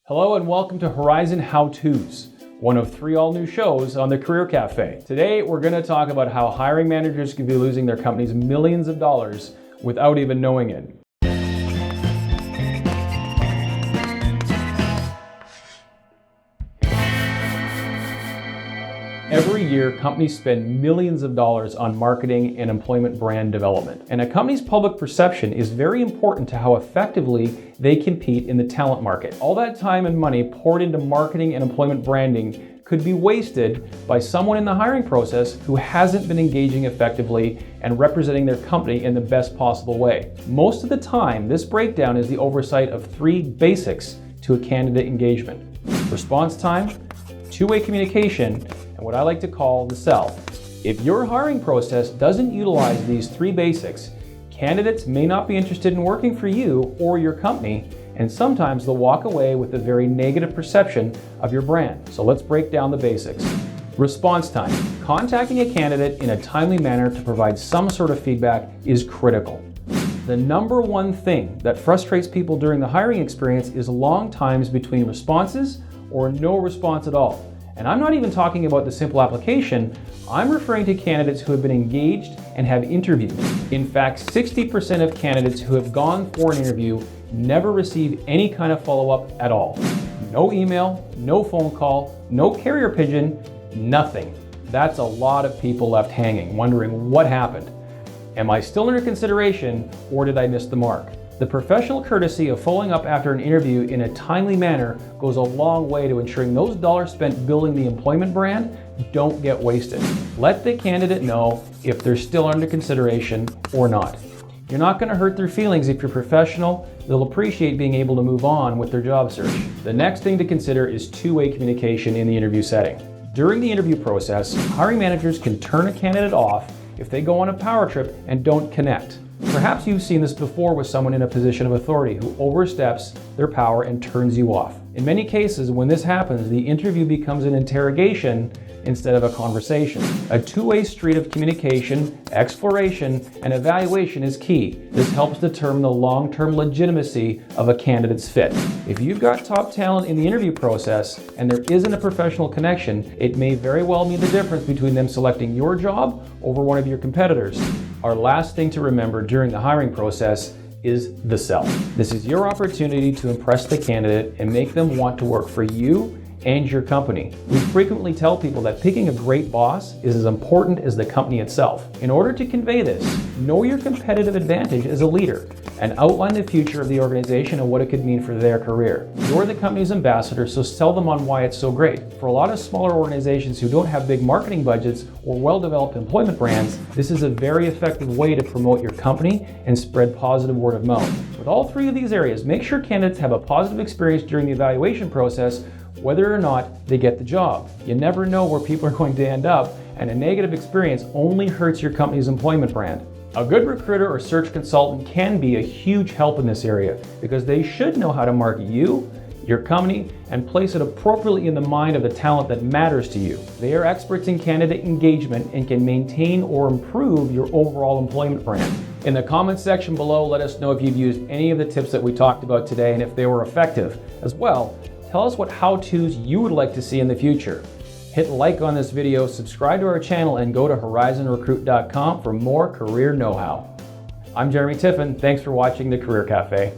Hello and welcome to Horizon How-Tos, one of 3 all-new shows on the Career Cafe. Today we're going to talk about how hiring managers could be losing their companies millions of dollars without even knowing it. Every year, companies spend millions of dollars on marketing and employment brand development. And a company's public perception is very important to how effectively they compete in the talent market. All that time and money poured into marketing and employment branding could be wasted by someone in the hiring process who hasn't been engaging effectively and representing their company in the best possible way. Most of the time, this breakdown is the oversight of 3 basics to a candidate engagement: response time, two-way communication, and what I like to call the sell. If your hiring process doesn't utilize these 3 basics, candidates may not be interested in working for you or your company, and sometimes they'll walk away with a very negative perception of your brand. So let's break down the basics. Response time. Contacting a candidate in a timely manner to provide some sort of feedback is critical. The number one thing that frustrates people during the hiring experience is long times between responses or no response at all. And I'm not even talking about the simple application, I'm referring to candidates who have been engaged and have interviewed. In fact, 60% of candidates who have gone for an interview never receive any kind of follow-up at all. No email, no phone call, no carrier pigeon, nothing. That's a lot of people left hanging, wondering what happened. Am I still under consideration, or did I miss the mark? The professional courtesy of following up after an interview in a timely manner goes a long way to ensuring those dollars spent building the employment brand don't get wasted. Let the candidate know if they're still under consideration or not. You're not going to hurt their feelings if you're professional. They'll appreciate being able to move on with their job search. The next thing to consider is two-way communication in the interview setting. During the interview process, hiring managers can turn a candidate off if they go on a power trip and don't connect. Perhaps you've seen this before with someone in a position of authority who oversteps their power and turns you off. In many cases, when this happens, the interview becomes an interrogation instead of a conversation. A two-way street of communication, exploration, and evaluation is key. This helps determine the long-term legitimacy of a candidate's fit. If you've got top talent in the interview process and there isn't a professional connection, it may very well mean the difference between them selecting your job over one of your competitors. Our last thing to remember during the hiring process is the sell. This is your opportunity to impress the candidate and make them want to work for you and your company. We frequently tell people that picking a great boss is as important as the company itself. In order to convey this, know your competitive advantage as a leader and outline the future of the organization and what it could mean for their career. You're the company's ambassador, so sell them on why it's so great. For a lot of smaller organizations who don't have big marketing budgets or well-developed employment brands, this is a very effective way to promote your company and spread positive word of mouth. With all 3 of these areas, make sure candidates have a positive experience during the evaluation process, whether or not they get the job. You never know where people are going to end up, and a negative experience only hurts your company's employment brand. A good recruiter or search consultant can be a huge help in this area because they should know how to market you, your company, and place it appropriately in the mind of the talent that matters to you. They are experts in candidate engagement and can maintain or improve your overall employment brand. In the comments section below, let us know if you've used any of the tips that we talked about today and if they were effective. As well, tell us what how-tos you would like to see in the future. Hit like on this video, subscribe to our channel, and go to horizonrecruit.com for more career know-how. I'm Jeremy Tiffin. Thanks for watching the Career Cafe.